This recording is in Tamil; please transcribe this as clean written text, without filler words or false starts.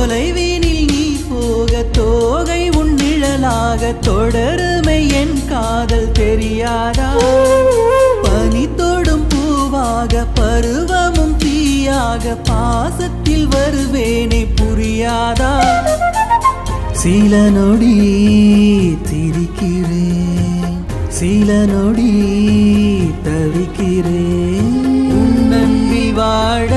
தொலைவீனில் நீ போக தோகை உன் நிழலாக தொடருமை என் காதல் தெரியாதா பனி தொடும் பூவாக பருவமும் தீயாக பாசத்தில் வருவேனே புரியாதா சில நொடி திரிக்கிறேன் சில நொடி தவிக்கிறேன் நம்பி வாழ